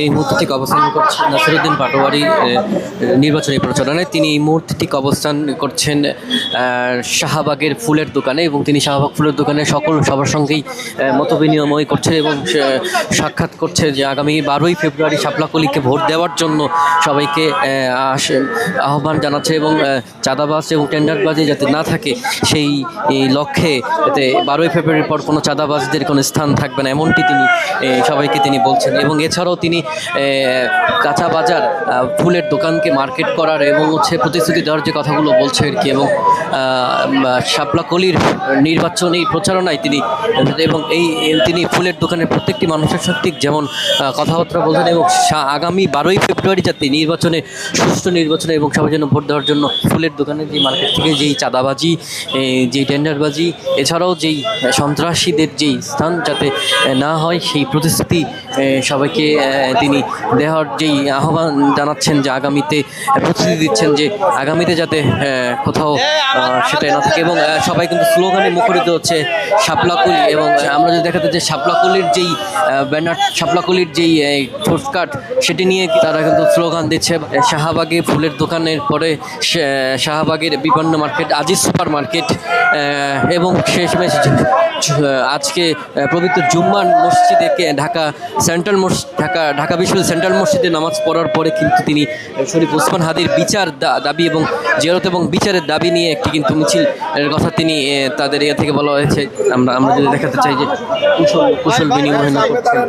এই মুহূর্তে ঠিক অবস্থান করছেন নাসিরউদ্দিন পাটোয়ারি নির্বাচনী প্রচারণায়। তিনি এই মুহূর্তে ঠিক অবস্থান করছেন শাহবাগের ফুলের দোকানে, এবং তিনি শাহবাগ ফুলের দোকানে সবার সঙ্গেই মত বিনিময় করছে এবং সাক্ষাৎ করছে যে আগামী 12ই ফেব্রুয়ারি শাপলা কলিকে ভোট দেওয়ার জন্য সবাইকে আহ্বান জানাচ্ছে, এবং চাঁদাবাজ এবং টেন্ডারবাজি যাতে না থাকে সেই লক্ষ্যে যাতে 12ই ফেব্রুয়ারির পর কোনো চাঁদাবাজদের কোনো স্থান থাকবে না, এমনটি তিনি সবাইকে তিনি বলছেন। এবং এছাড়াও তিনি কাঁচা বাজার ফুলের দোকানকে মার্কেট করার এবং প্রতিশ্রুতি দেওয়ার যে কথাগুলো বলছে আর কি, এবং শাপলা কলির নির্বাচনী প্রচারণায় তিনি তিনি ফুলের দোকানের প্রত্যেকটি মানুষের সত্যি যেমন কথাবার্তা বলছেন, এবং আগামী 12ই ফেব্রুয়ারি যাতে নির্বাচনে সুষ্ঠু নির্বাচনে এবং সবার জন্য ভোট দেওয়ার জন্য ফুলের দোকানের যে মার্কেট থেকে যেই চাঁদাবাজি, যেই টেন্ডারবাজি, এছাড়াও যেই সন্ত্রাসীদের যেই স্থান যাতে না হয় সেই প্রতিশ্রুতি সবাইকে তিনি দেওয়ার যেই আহ্বান জানাচ্ছেন, যে আগামীতে প্রতিশ্রুতি দিচ্ছেন যে আগামীতে যাতে কোথাও সেটা না থাকে। এবং সবাই কিন্তু স্লোগানে মুখরিত হচ্ছে শাপলাকলি, এবং আমরা যদি দেখাতে যে শাপলাকলির যেই ব্যানার, শাপলাকলির যেই পোস্টকার্ড, সেটি নিয়ে তারা কিন্তু স্লোগান দিচ্ছে। শাহবাগে ফুলের দোকানের পরে শাহবাগের বিভিন্ন মার্কেট, আজিজ সুপার মার্কেট, এবং শেষমেশ আজকে পবিত্র জুম্মার মসজিদে ঢাকা সেন্ট্রাল ঢাকা বিশ্ববিদ্যালয় সেন্ট্রাল মসজিদে নামাজ পড়ার পরে কিন্তু তিনি শরীফ ওসমান হাদির বিচার দাবি এবং জিয়ারত এবং বিচারের দাবি নিয়ে একটি কিন্তু মিছিলের কথা তিনি তাদের ইয়ে থেকে বলা হয়েছে। আমরা যদি দেখাতে চাই যে কুশল বিনিময় করছেন।